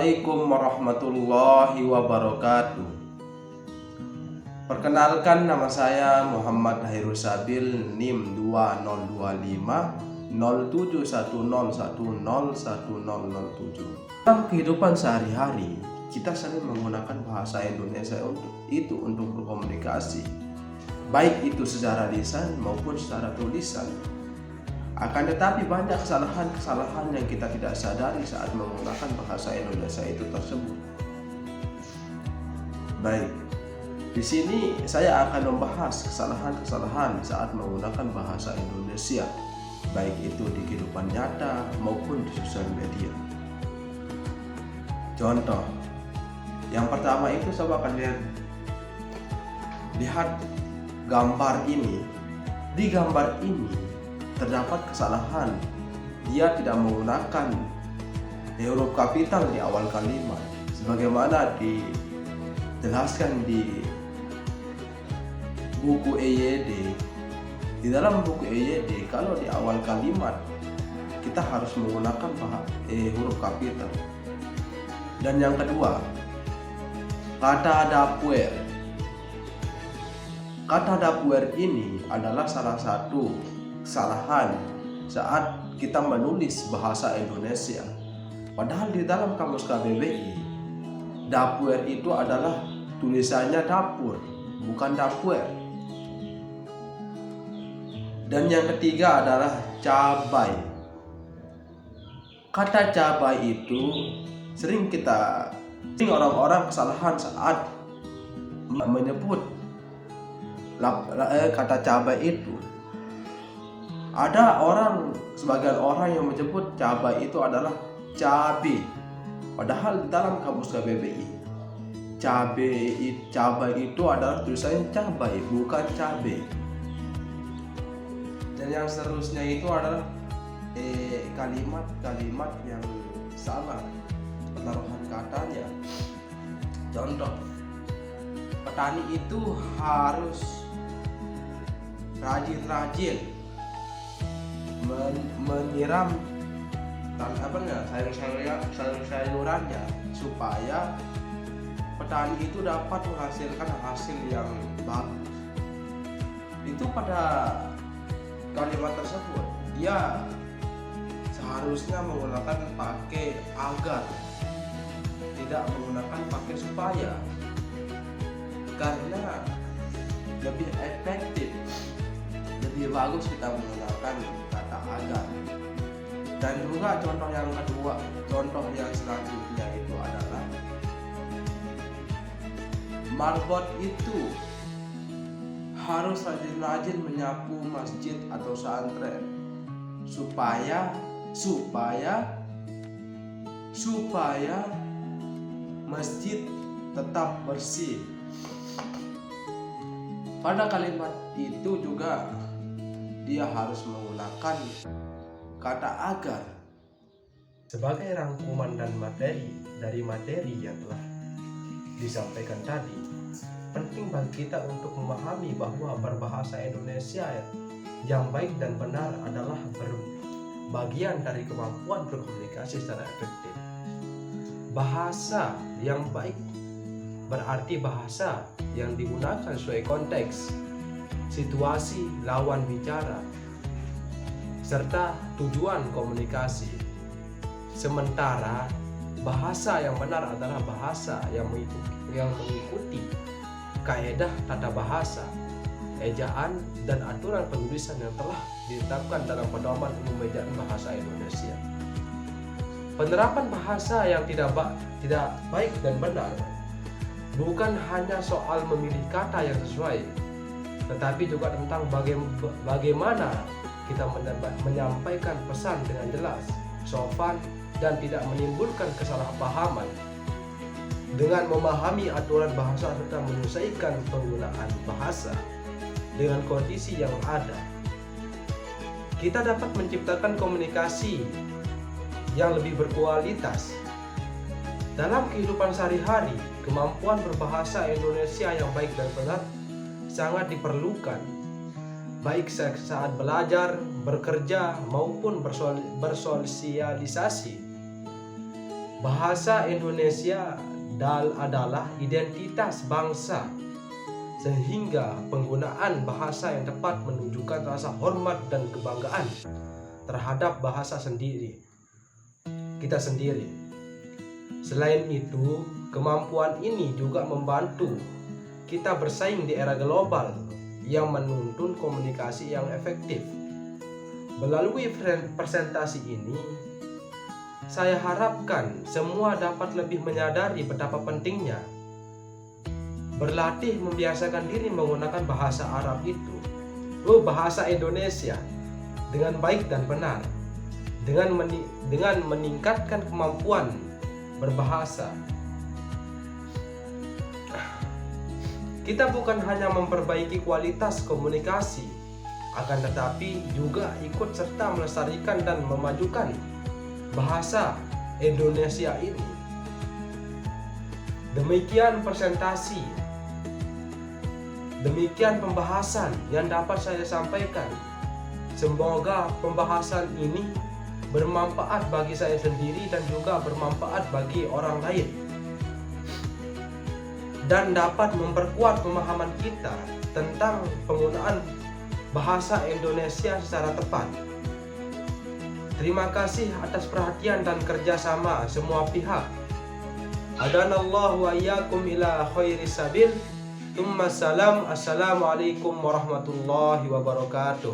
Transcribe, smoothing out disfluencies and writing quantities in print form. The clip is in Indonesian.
Assalamualaikum warahmatullahi wabarakatuh. Perkenalkan, nama saya Muhammad Hairul Sabil, NIM 2025 0710101007. Dalam kehidupan sehari-hari, kita sering menggunakan bahasa Indonesia untuk berkomunikasi, baik itu secara lisan maupun secara tulisan. Akan tetapi banyak kesalahan-kesalahan yang kita tidak sadari saat menggunakan bahasa Indonesia itu tersebut. Baik, di sini saya akan membahas kesalahan-kesalahan saat menggunakan bahasa Indonesia, baik itu di kehidupan nyata maupun di sosial media. Contoh, yang pertama itu coba kalian lihat gambar ini. Di gambar ini terdapat kesalahan, dia tidak menggunakan huruf kapital di awal kalimat sebagaimana dijelaskan di buku EYD. Di dalam buku EYD, kalau di awal kalimat kita harus menggunakan huruf kapital. Dan yang kedua, kata dapur. Kata dapur ini adalah salah satu kesalahan saat kita menulis bahasa Indonesia. Padahal di dalam kamus KBBI, dapur itu adalah tulisannya dapur, bukan dapur. Dan yang ketiga adalah cabai. Kata cabai itu sering orang-orang kesalahan saat menyebut kata cabai itu. Ada sebagian orang yang menyebut cabai itu adalah cabai. Padahal di dalam kamus KBBI, cabai itu adalah tulisannya cabai, bukan cabai. Dan yang seterusnya itu adalah kalimat-kalimat yang salah penaruhan katanya. Contoh, petani itu harus rajin-rajin menyiram sayur-sayurannya supaya petani itu dapat menghasilkan hasil yang bagus. Itu pada kalimat tersebut dia seharusnya menggunakan pakai agar, tidak menggunakan pakai supaya, karena lebih efektif, lebih bagus kita menggunakan kata agar. Dan juga contoh yang selanjutnya itu adalah marbot itu harus rajin-rajin menyapu masjid atau santren supaya masjid tetap bersih. Pada kalimat itu juga dia harus menggunakan kata agar sebagai rangkuman dan materi dari materi yang telah disampaikan tadi. Penting bagi kita untuk memahami bahwa berbahasa Indonesia yang baik dan benar adalah bagian dari kemampuan berkomunikasi secara efektif. Bahasa yang baik berarti bahasa yang digunakan sesuai konteks, situasi lawan bicara, serta tujuan komunikasi. Sementara bahasa yang benar adalah bahasa yang mengikuti kaedah tata bahasa, ejaan, dan aturan penulisan yang telah ditetapkan dalam Pedoman Umum Ejaan Bahasa Indonesia. Penerapan bahasa yang tidak baik dan benar bukan hanya soal memilih kata yang sesuai, tetapi juga tentang bagaimana kita menyampaikan pesan dengan jelas, sopan, dan tidak menimbulkan kesalahpahaman. Dengan memahami aturan bahasa serta menyesuaikan penggunaan bahasa dengan kondisi yang ada, kita dapat menciptakan komunikasi yang lebih berkualitas. Dalam kehidupan sehari-hari, kemampuan berbahasa Indonesia yang baik dan benar sangat diperlukan, baik saat belajar, bekerja, maupun bersosialisasi. Bahasa Indonesia adalah identitas bangsa, sehingga penggunaan bahasa yang tepat menunjukkan rasa hormat dan kebanggaan terhadap bahasa kita sendiri. Selain itu, kemampuan ini juga membantu kita bersaing di era global yang menuntun komunikasi yang efektif. Melalui presentasi ini, saya harapkan semua dapat lebih menyadari betapa pentingnya berlatih membiasakan diri menggunakan bahasa Arab bahasa Indonesia dengan baik dan benar, dengan meningkatkan kemampuan berbahasa. Kita bukan hanya memperbaiki kualitas komunikasi, akan tetapi juga ikut serta melestarikan dan memajukan bahasa Indonesia ini. Demikian pembahasan yang dapat saya sampaikan. Semoga pembahasan ini bermanfaat bagi saya sendiri dan juga bermanfaat bagi orang lain, dan dapat memperkuat pemahaman kita tentang penggunaan bahasa Indonesia secara tepat. Terima kasih atas perhatian dan kerjasama semua pihak. Adanallahu wa iyyakum ila khairis sabil. Assalamualaikum warahmatullahi wabarakatuh.